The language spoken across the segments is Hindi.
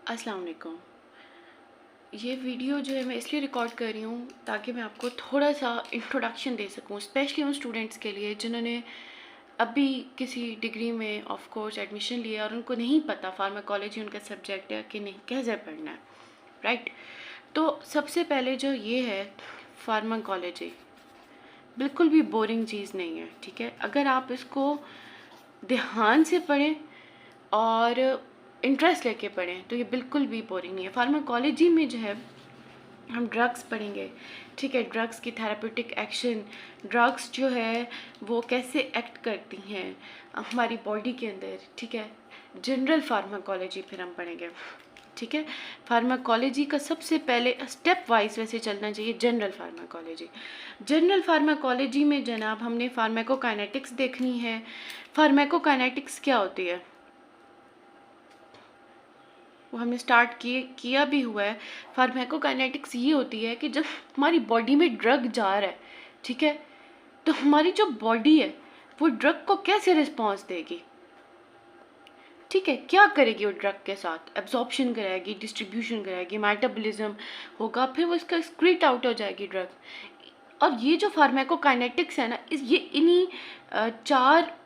अस्सलाम वालेकुम। ये वीडियो जो है मैं इसलिए रिकॉर्ड कर रही हूँ ताकि मैं आपको थोड़ा सा इंट्रोडक्शन दे सकूँ, स्पेशली उन स्टूडेंट्स के लिए जिन्होंने अभी किसी डिग्री में ऑफ कोर्स एडमिशन लिया और उनको नहीं पता फार्माकोलॉजी उनका सब्जेक्ट है कि नहीं, कैसे पढ़ना है, राइट। तो सबसे पहले जो ये है, फार्माकोलॉजी बिल्कुल भी बोरिंग चीज़ नहीं है, ठीक है। अगर आप इसको ध्यान से पढ़ें और इंटरेस्ट लेके पढ़ें तो ये बिल्कुल भी बोरिंग नहीं है। फार्माकोलॉजी में जो है हम ड्रग्स पढ़ेंगे, ठीक है। ड्रग्स की थेरापेटिक एक्शन, ड्रग्स जो है वो कैसे एक्ट करती हैं हमारी बॉडी के अंदर, ठीक है। जनरल फार्माकोलॉजी फिर हम पढ़ेंगे, ठीक है। फार्माकोलॉजी का सबसे पहले स्टेप वाइज वैसे चलना चाहिए जनरल फार्माकोलॉजी। जनरल फार्माकोलॉजी में जनाब हमने फार्माकोकाइनेटिक्स देखनी है। फार्माकोकाइनेटिक्स क्या होती है वो हमने स्टार्ट किया भी हुआ है। फार्माकोकाइनेटिक्स ये होती है कि जब हमारी बॉडी में ड्रग जा रहा है, ठीक है, तो हमारी जो बॉडी है वो ड्रग को कैसे रिस्पॉन्स देगी, ठीक है, क्या करेगी वो ड्रग के साथ, एब्जॉर्प्शन कराएगी, डिस्ट्रीब्यूशन कराएगी, मेटाबॉलिज्म होगा, फिर वो इसका एक्सक्रीट आउट हो जाएगी ड्रग। और ये जो फार्माकोकाइनेटिक्स है ना, ये इन्हीं चार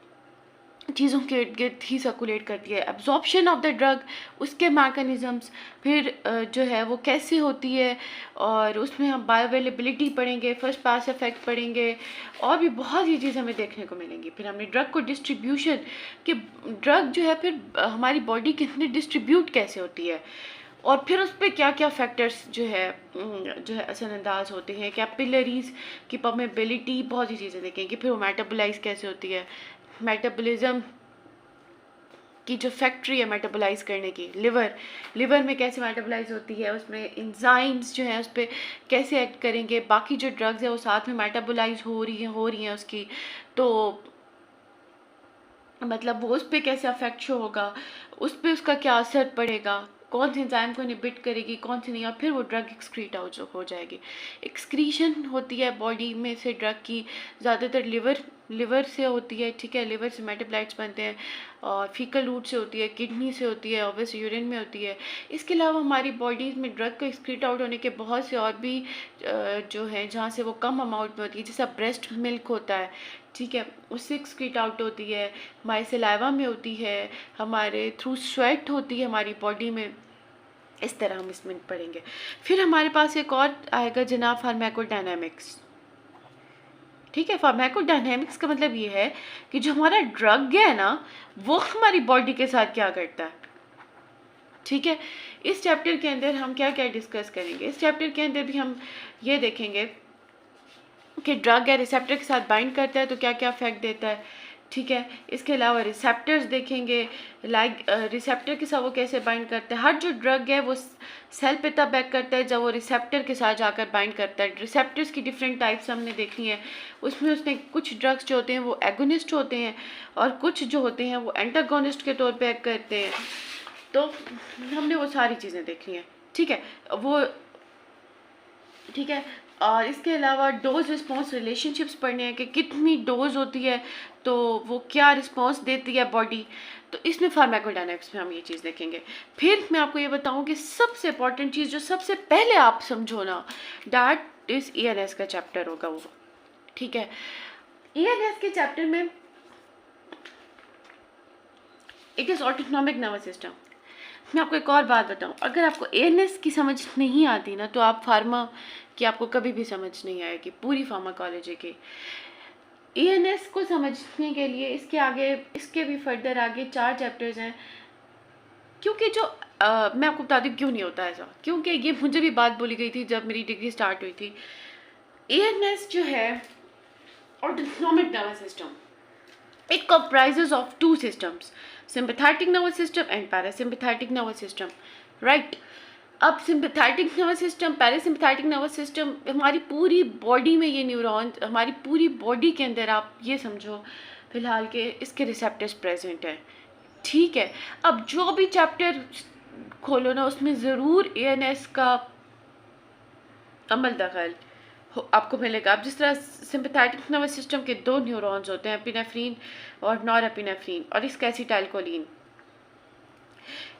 चीज़ों के इर्द गिर्द ही सर्कुलेट करती है। एब्जॉर्प्शन ऑफ द ड्रग, उसके मैकेनिज़म्स, फिर जो है वो कैसे होती है, और उसमें हम बायोअवेलेबिलिटी पढ़ेंगे, फर्स्ट पास इफेक्ट पढ़ेंगे, और भी बहुत सी चीज़ हमें देखने को मिलेंगी। फिर हमने ड्रग को डिस्ट्रीब्यूशन, कि ड्रग जो है फिर हमारी बॉडी के अंदर डिस्ट्रीब्यूट कैसे होती है, और फिर उस पर क्या क्या फैक्टर्स जो है असरअंदाज होते हैं, कैपिलरीज की परमेबिलिटी, बहुत सी चीज़ें देखेंगे। फिर वो मेटाबोलाइज कैसे होती है, मेटाबॉलिज्म की जो फैक्ट्री है मेटाबोलाइज करने की, लिवर में कैसे मेटाबोलाइज होती है, उसमें एंजाइम्स जो है उस पर कैसे एक्ट करेंगे, बाकी जो ड्रग्स है वो साथ में मेटाबोलाइज हो रही हैं उसकी, तो मतलब वो उस पर कैसे अफेक्ट शो होगा, उस पर उसका क्या असर पड़ेगा, कौन से एंजाइम को इनहिबिट करेगी, कौन सी नहीं, और फिर वो ड्रग एक्सक्रीट आउट हो जाएगी। एक्सक्रीशन होती है बॉडी में से ड्रग की, ज़्यादातर लिवर से होती है, ठीक है। लिवर से मेटाबोलाइट्स बनते हैं, और फीकल रूट से होती है, किडनी से होती है, ऑब्वियस यूरिन में होती है। इसके अलावा हमारी बॉडीज़ में ड्रग को एक्सक्रीट आउट होने के बहुत से और भी जो है जहाँ से वो कम अमाउंट में होती है, जैसा ब्रेस्ट मिल्क होता है, ठीक है, उससे एक्सक्रीट आउट होती है, हमारे सलाइवा में होती है, हमारे थ्रू स्वेट होती है हमारी बॉडी में। इस तरह हम इसमें पढ़ेंगे। फिर हमारे पास एक और आएगा जनाब फार्माकोडायनामिक्स, ठीक है। फार्माकोडायनामिक्स का मतलब ये है कि जो हमारा ड्रग है ना वो हमारी बॉडी के साथ क्या करता है, ठीक है। इस चैप्टर के अंदर हम क्या क्या डिस्कस करेंगे, इस चैप्टर के अंदर भी हम ये देखेंगे कि ड्रग है रिसेप्टर के साथ बाइंड करता है तो क्या क्या इफेक्ट देता है, ठीक है। इसके अलावा रिसेप्टर्स देखेंगे, लाइक रिसेप्टर के साथ वो कैसे बाइंड करता है। हर जो ड्रग है वो सेल पे तब एक्ट करता है जब वो रिसेप्टर के साथ जाकर बाइंड करता है। रिसेप्टर्स की डिफरेंट टाइप्स हमने देखी हैं, उसमें उसने कुछ ड्रग्स जो होते हैं वो एगोनिस्ट होते हैं, और कुछ जो होते हैं वो एंटागोनिस्ट के तौर पर एक्ट करते हैं। तो हमने वो सारी चीज़ें देखी हैं, ठीक है वो, ठीक है। और इसके अलावा डोज रिस्पॉन्स रिलेशनशिप्स पढ़ने हैं कि कितनी डोज होती है तो वो क्या रिस्पॉन्स देती है बॉडी, तो इसमें फार्माकोडायनामिक्स में हम ये चीज़ देखेंगे। फिर मैं आपको ये बताऊं कि सबसे इंपॉर्टेंट चीज़ जो सबसे पहले आप समझो ना, दैट इज़ ईएनएस का चैप्टर होगा वो, ठीक है। ईएनएस के चैप्टर में it is autonomic nervous system. मैं आपको एक और बात बताऊं, अगर आपको एएनएस की समझ नहीं आती ना तो आप फार्मा की आपको कभी भी समझ नहीं आएगी, पूरी फार्माकोलॉजी की। एएनएस को समझने के लिए इसके आगे, इसके भी फर्दर आगे 4 चैप्टर्स हैं, क्योंकि जो मैं आपको बता दूँ क्यों नहीं होता ऐसा, क्योंकि ये मुझे भी बात बोली गई थी जब मेरी डिग्री स्टार्ट हुई थी। एएनएस जो है autonomic nervous system, it comprises of two systems, sympathetic nervous system and parasympathetic nervous system, right। अब sympathetic nervous system, parasympathetic nervous system, हमारी पूरी बॉडी में ये न्यूरॉन, हमारी पूरी बॉडी के अंदर आप ये समझो फिलहाल के इसके रिसेप्टर्स प्रेजेंट हैं, ठीक है। अब जो भी चैप्टर खोलो ना उसमें ज़रूर एएनएस का अमल दखल आपको मिलेगा। अब जिस तरह सिंपैथेटिक नर्वस सिस्टम के 2 न्यूरॉन्स होते हैं, एपिनेफ्रीन और नॉर एपिनेफ्रीन, और इसका एसिटाइलकोलिन,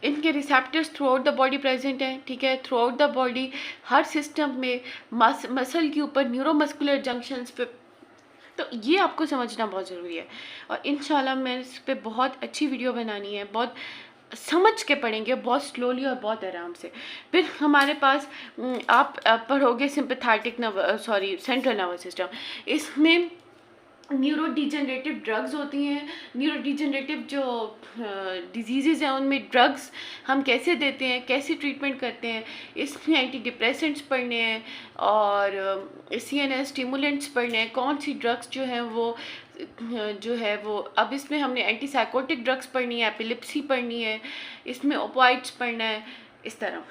इनके receptors through out the body present हैं, ठीक है, through out the body, her system में, मसल के ऊपर, न्यूरोमस्कुलर जंक्शंस पे। तो ये आपको समझना बहुत ज़रूरी है, और इंशाल्लाह मैं इस पर बहुत अच्छी वीडियो बनानी है, बहुत समझ के पढ़ेंगे, बहुत स्लोली और बहुत आराम से। फिर हमारे पास आप पढ़ोगे सिंपैथेटिक सेंट्रल नर्वस सिस्टम। इसमें न्यूरो डिजेनरेटिव ड्रग्स होती हैं, न्यूरो डिजेनरेटिव जो डिजीज़ हैं उनमें ड्रग्स हम कैसे देते हैं, कैसे ट्रीटमेंट करते हैं। इसमें एंटी डिप्रेसेंट्स पढ़ने हैं और CNS स्टिमुलेंट्स पढ़ने हैं, कौन सी ड्रग्स जो हैं वो अब इसमें हमने एंटी साइकोटिक ड्रग्स पढ़नी है, एपिलिप्सी पढ़नी है, इसमें ओपाइड्स पढ़ना है, इस तरह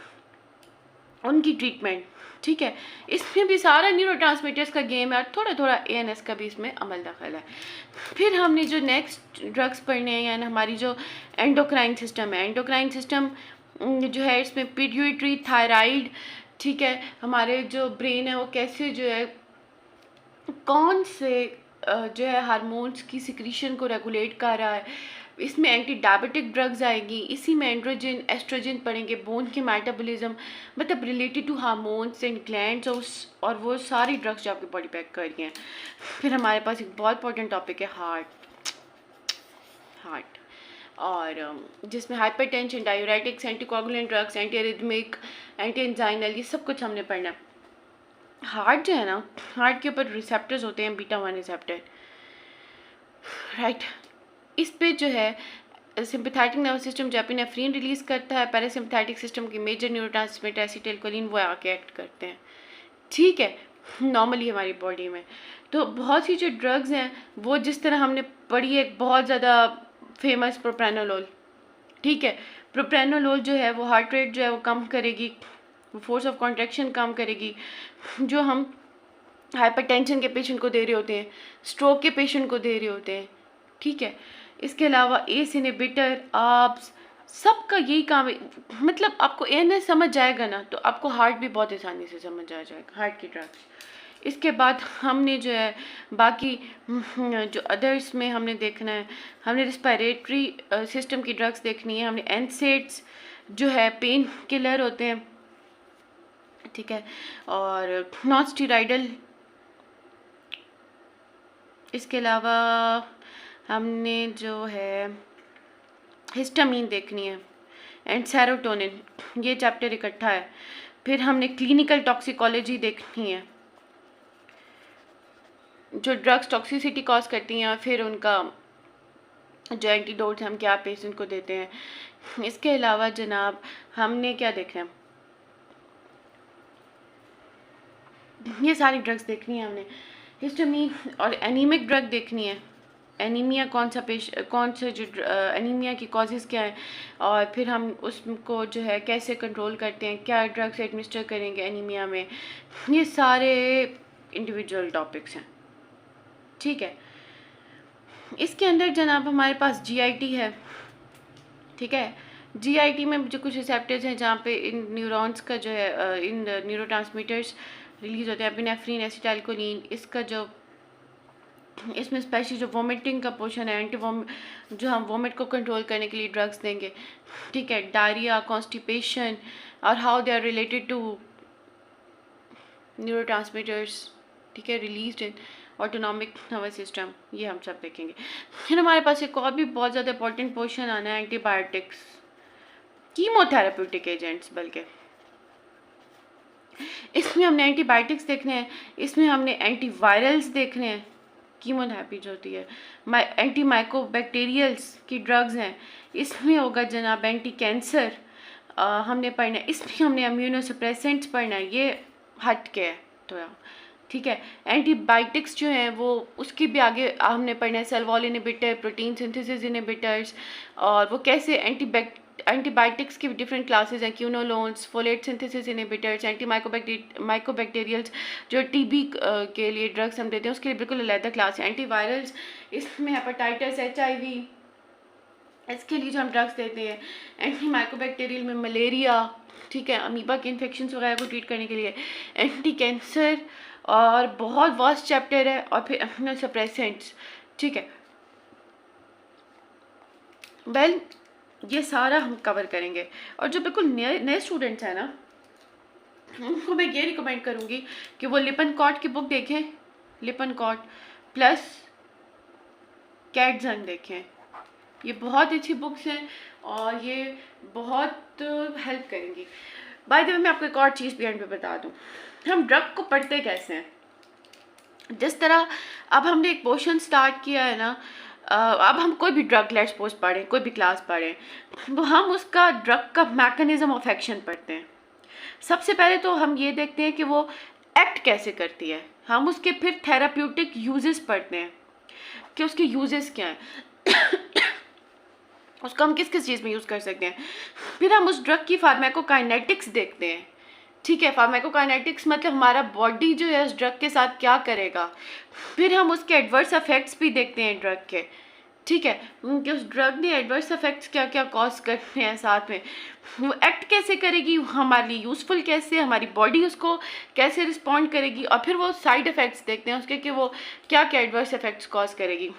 उनकी ट्रीटमेंट, ठीक है। इसमें भी सारा न्यूरोट्रांसमीटर्स का गेम है और थोड़ा थोड़ा ANS का भी इसमें अमल दखल है। फिर हमने जो नेक्स्ट ड्रग्स पढ़ने हैं, यानी हमारी जो एंडोक्राइन सिस्टम है, एंडोक्राइन सिस्टम जो है इसमें पिट्यूटरी, थायराइड, ठीक है, हमारे जो ब्रेन है वो कैसे जो है कौन से जो है हार्मोन्स की सिक्रीशन को रेगुलेट कर रहा है। इसमें एंटी डायबिटिक ड्रग्स आएगी, इसी में एंड्रोजन, एस्ट्रोजन पढ़ेंगे, बोन की मेटाबॉलिज्म, मतलब related to hormones and glands और वो सारी ड्रग्स जो आपकी बॉडी पैक कर रही हैं। फिर हमारे पास एक बहुत इंपॉर्टेंट टॉपिक है हार्ट, और जिसमें hypertension, diuretics, anticoagulant drugs, anti arrhythmic, anti anginal, ये सब कुछ हमने पढ़ना है। हार्ट जो है ना, हार्ट के ऊपर रिसेप्टर्स होते हैं, बीटा 1 रिसेप्टर, राइट। इस पे जो है सिंपैथेटिक नर्वस सिस्टम जो एपिनेफ्रीन रिलीज़ करता है, पैरासिम्पैथेटिक सिस्टम की मेजर न्यूरोट्रांसमीटर एसिटाइलकोलिन वो आके एक्ट करते हैं, ठीक है, नॉर्मली हमारी बॉडी में। तो बहुत सी जो ड्रग्स हैं वो जिस तरह हमने पढ़ी है, बहुत ज़्यादा फेमस प्रोप्रानोलोल, ठीक है, प्रोप्रानोलोल जो है वो हार्ट रेट जो है वो कम करेगी, फोर्स ऑफ कॉन्ट्रैक्शन कम करेगी, जो हम हाइपरटेंशन के पेशेंट को दे रहे होते हैं, स्ट्रोक के पेशेंट को दे रहे होते हैं, ठीक है। इसके अलावा ACE इनहिबिटर, ARBs, सबका यही काम है। मतलब आपको ANS समझ जाएगा ना तो आपको हार्ट भी बहुत आसानी से समझ आ जाएगा, हार्ट की ड्रग्स। इसके बाद हमने जो है बाकी जो अदर्स में हमने देखना है, हमने रिस्पायरेटरी सिस्टम की ड्रग्स देखनी है, हमने NSAIDs जो है पेन किलर होते हैं, ठीक है, और नॉन स्टीराइडल। इसके अलावा हमने जो है हिस्टामीन देखनी है एंड सेरोटोनिन, ये चैप्टर इकट्ठा है। फिर हमने क्लिनिकल टॉक्सिकोलॉजी देखनी है, जो ड्रग्स टॉक्सिसिटी कॉज करती हैं, और फिर उनका जो एंटीडोट्स हम क्या पेशेंट को देते हैं। इसके अलावा जनाब हमने क्या देखना है, ये सारी ड्रग्स देखनी है हमने। हिस्टामीन और एनीमिक ड्रग देखनी है, एनीमिया कौन सा जो एनीमिया की कॉजेज़ क्या है, और फिर हम उसको जो है कैसे कंट्रोल करते हैं, क्या ड्रग्स एडमिनिस्टर करेंगे एनीमिया में। ये सारे इंडिविजुअल टॉपिक्स हैं, ठीक है। इसके अंदर जनाब हमारे पास GIT है, ठीक है। GIT में जो कुछ रिसेप्टर्स हैं जहाँ पे इन न्यूरॉन्स का जो है इन न्यूरोट्रांसमीटर्स रिलीज होते हैं, एपिनेफ्रीन, एसिटाइलकोलिन, इसका जो इसमें स्पेशली जो वोमिटिंग का पोर्शन है, जो हम वोमिट को कंट्रोल करने के लिए ड्रग्स देंगे, ठीक है, डायरिया, कॉन्स्टिपेशन, और how they are related to neurotransmitters, ठीक है, released in autonomic nervous system, ये हम सब देखेंगे। फिर हमारे पास एक और भी बहुत ज़्यादा इंपॉर्टेंट पोर्शन आना है, एंटीबायोटिक्स, कीमोथेरेप्यूटिक एजेंट्स, बल्कि इसमें हमने एंटीबायोटिक्स देखने हैं, इसमें हमने एंटीवायरल्स देखने हैं, कीमोथेरेपी जो होती है, एंटी माइकोबैक्टीरियल्स की ड्रग्स हैं, इसमें होगा जनाब एंटी कैंसर हमने पढ़ना है, इसमें हमने इम्यूनोसप्रेसेंट्स पढ़ना है, ये हट के है थोड़ा, ठीक है। एंटीबायोटिक्स जो हैं वो उसकी भी आगे हमने पढ़ना है, cell wall inhibitor, protein synthesis inhibitors, और वो कैसे एंटीबायोटिक्स की डिफरेंट क्लासेस हैं, quinolones, folate synthesis inhibitors, anti mycobacterials जो TB के लिए ड्रग्स हम देते हैं उसके लिए बिल्कुल अलग क्लास है। एंटीवायरल्स, इसमें हेपेटाइटिस, HIV, इसके लिए जो हम ड्रग्स देते हैं। एंटी माइकोबैक्टीरियल में मलेरिया, ठीक है, अमीबा के इन्फेक्शन वगैरह को ट्रीट करने के लिए। एंटी कैंसर, और बहुत वास्ट चैप्टर है। और फिर इम्यूनोसप्रेसेंट्स, ठीक है। वेल ये सारा हम कवर करेंगे। और जो बिल्कुल नए नए स्टूडेंट्स हैं ना, उनको मैं ये रिकमेंड करूँगी कि वो लिपनकॉट की बुक देखें, लिपनकॉट प्लस कैटजन देखें। ये बहुत अच्छी बुक्स हैं और ये बहुत हेल्प करेंगी। बाय द वे, मैं आपको एक और चीज़ भी एंड पे बता दूँ, हम ड्रग को पढ़ते कैसे हैं। जिस तरह अब हमने एक पोर्शन स्टार्ट किया है ना, अब हम कोई भी ड्रग लेट्स सपोज पढ़ें, कोई भी क्लास पढ़ें, तो हम उसका ड्रग का मैकेनिज्म ऑफ एक्शन पढ़ते हैं। सबसे पहले तो हम ये देखते हैं कि वो एक्ट कैसे करती है, हम उसके फिर थेराप्यूटिक यूजेस पढ़ते हैं कि उसके यूजेस क्या हैं, उसको हम किस किस चीज़ में यूज़ कर सकते हैं। फिर हम उस ड्रग की फार्माकोकाइनेटिक्स देखते हैं। ठीक है, फार्माकोकाइनेटिक्स मतलब हमारा बॉडी जो है उस ड्रग के साथ क्या करेगा। फिर हम उसके एडवर्स इफेक्ट्स भी देखते हैं ड्रग के। ठीक है, कि उस ड्रग ने एडवर्स इफेक्ट्स क्या क्या कॉज करते हैं, साथ में वो एक्ट कैसे करेगी, हमारे लिए यूज़फुल कैसे, हमारी बॉडी उसको कैसे रिस्पॉन्ड करेगी। और फिर वो साइड इफ़ेक्ट्स देखते हैं उसके कि वो क्या क्या एडवर्स इफेक्ट्स कॉज करेगी।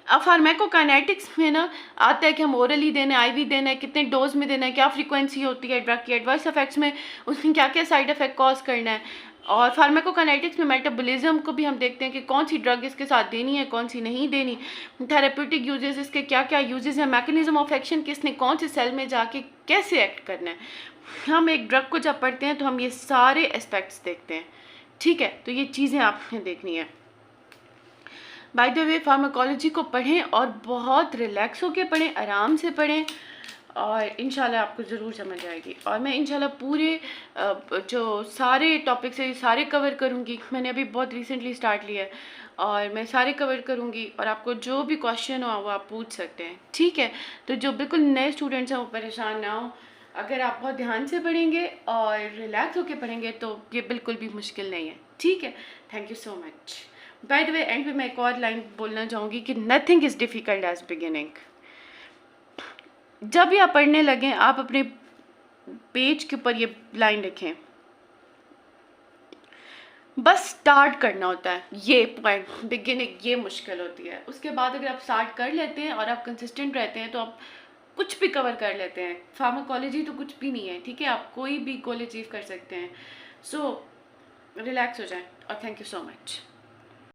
अब फार्माकोकाइनेटिक्स में ना आता है कि हम ओरली देना है, आईवी देना है, कितने डोज में देना है, क्या फ्रीक्वेंसी होती है ड्रग की, एडवर्स इफेक्ट्स में उसने क्या क्या साइड इफेक्ट कॉज करना है। और फार्माकोकाइनेटिक्स में मेटाबॉलिज्म को भी हम देखते हैं कि कौन सी ड्रग इसके साथ देनी है, कौन सी नहीं देनी, थेरेप्यूटिक यूजेस इसके क्या क्या यूजेस हैं, मैकेनिज्म ऑफ एक्शन किसने कौन से सेल में जाके कैसे एक्ट करना है। हम एक ड्रग को जब पढ़ते हैं तो हम ये सारे एस्पेक्ट्स देखते हैं। ठीक है, तो ये चीज़ें आपने देखनी है। बाय द वे, फार्माकोलॉजी को पढ़ें और बहुत रिलैक्स होकर पढ़ें, आराम से पढ़ें, और इंशाल्लाह आपको ज़रूर समझ आएगी। और मैं इंशाल्लाह पूरे जो सारे टॉपिक्स है सारे कवर करूँगी। मैंने अभी बहुत रिसेंटली स्टार्ट लिया है और मैं सारे कवर करूँगी, और आपको जो भी क्वेश्चन हो वो आप पूछ सकते हैं। ठीक है, तो जो बिल्कुल नए स्टूडेंट्स हैं वो परेशान ना हो। अगर आप बहुत ध्यान से पढ़ेंगे और रिलैक्स होकर पढ़ेंगे तो ये बिल्कुल भी मुश्किल नहीं है। ठीक है, thank you so much. By the way, and पे मैं एक और लाइन बोलना चाहूँगी कि nothing is difficult as beginning. जब भी आप पढ़ने लगें, आप अपने पेज के ऊपर ये लाइन लिखें, बस स्टार्ट करना होता है। ये पॉइंट बिगिनिंग ये मुश्किल होती है, उसके बाद अगर आप स्टार्ट कर लेते हैं और आप कंसिस्टेंट रहते हैं तो आप कुछ भी कवर कर लेते हैं। फार्माकोलॉजी तो कुछ भी नहीं है। ठीक है, आप कोई भी गोल अचीव कर सकते हैं। सो रिलैक्स हो जाएं और थैंक यू सो मच।